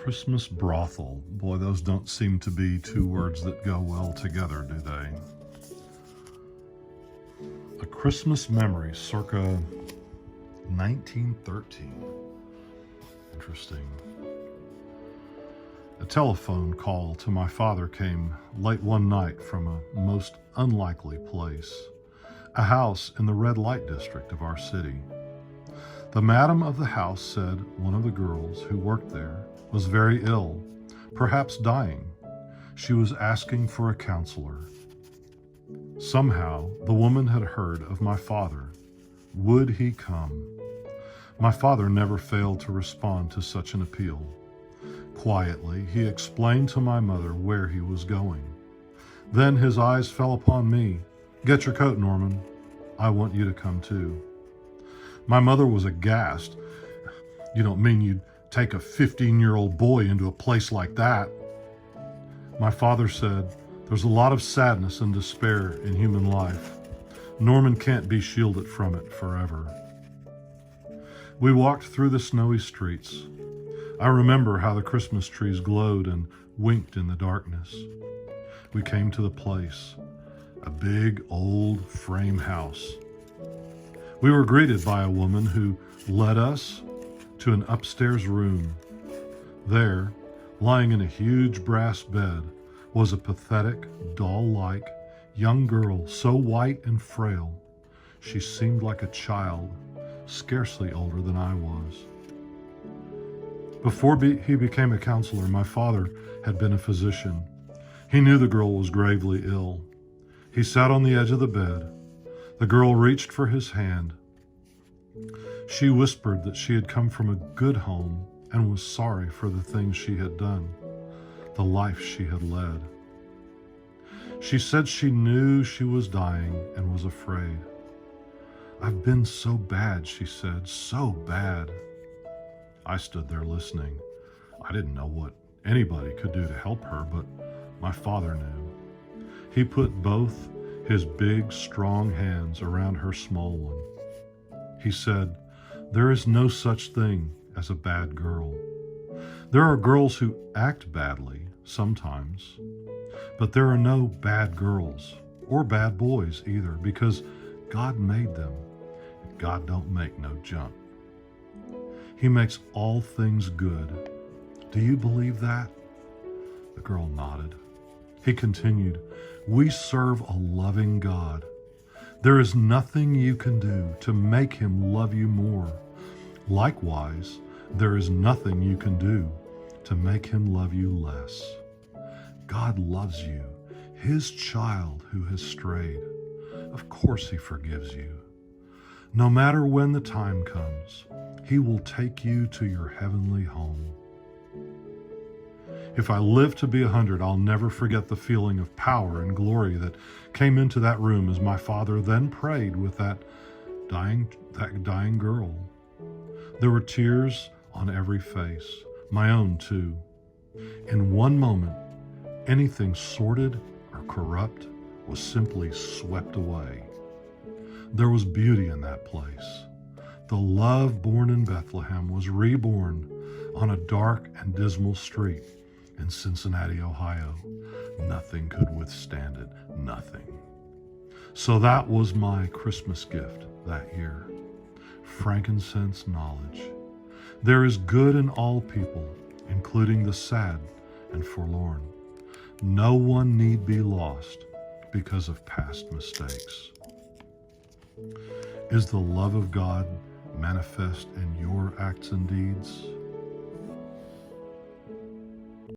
Christmas brothel. Boy, those don't seem to be two words that go well together, do they? A Christmas memory circa 1913. Interesting. A telephone call to my father came late one night from a most unlikely place, a house in the red light district of our city. The madam of the house said one of the girls who worked there was very ill, perhaps dying. She was asking for a counselor. Somehow, the woman had heard of my father. Would he come? My father never failed to respond to such an appeal. Quietly, he explained to my mother where he was going. Then his eyes fell upon me. "Get your coat, Norman. I want you to come too." My mother was aghast. "You don't mean you'd take a 15-year-old boy into a place like that?" My father said, "There's a lot of sadness and despair in human life. Norman can't be shielded from it forever." We walked through the snowy streets. I remember how the Christmas trees glowed and winked in the darkness. We came to the place, a big old frame house. We were greeted by a woman who led us to an upstairs room. There, lying in a huge brass bed, was a pathetic, doll-like young girl, so white and frail, she seemed like a child, scarcely older than I was. Before he became a counselor, my father had been a physician. He knew the girl was gravely ill. He sat on the edge of the bed. The girl reached for his hand. She whispered that she had come from a good home and was sorry for the things she had done, the life she had led. She said she knew she was dying and was afraid. "I've been so bad," she said, "so bad." I stood there listening. I didn't know what anybody could do to help her, but my father knew. He put both his big, strong hands around her small one. He said, "There is no such thing as a bad girl. There are girls who act badly sometimes, but there are no bad girls or bad boys either, because God made them. God don't make no junk. He makes all things good. Do you believe that?" The girl nodded. He continued, "We serve a loving God. There is nothing you can do to make him love you more. Likewise, there is nothing you can do to make him love you less. God loves you, his child who has strayed. Of course he forgives you. No matter when the time comes, he will take you to your heavenly home." If I live to be 100, I'll never forget the feeling of power and glory that came into that room as my father then prayed with that dying girl. There were tears on every face, my own too. In one moment, anything sordid or corrupt was simply swept away. There was beauty in that place. The love born in Bethlehem was reborn on a dark and dismal street in Cincinnati, Ohio. Nothing could withstand it, nothing. So that was my Christmas gift that year. Frankincense knowledge. There is good in all people, including the sad and forlorn. No one need be lost because of past mistakes. Is the love of God manifest in your acts and deeds?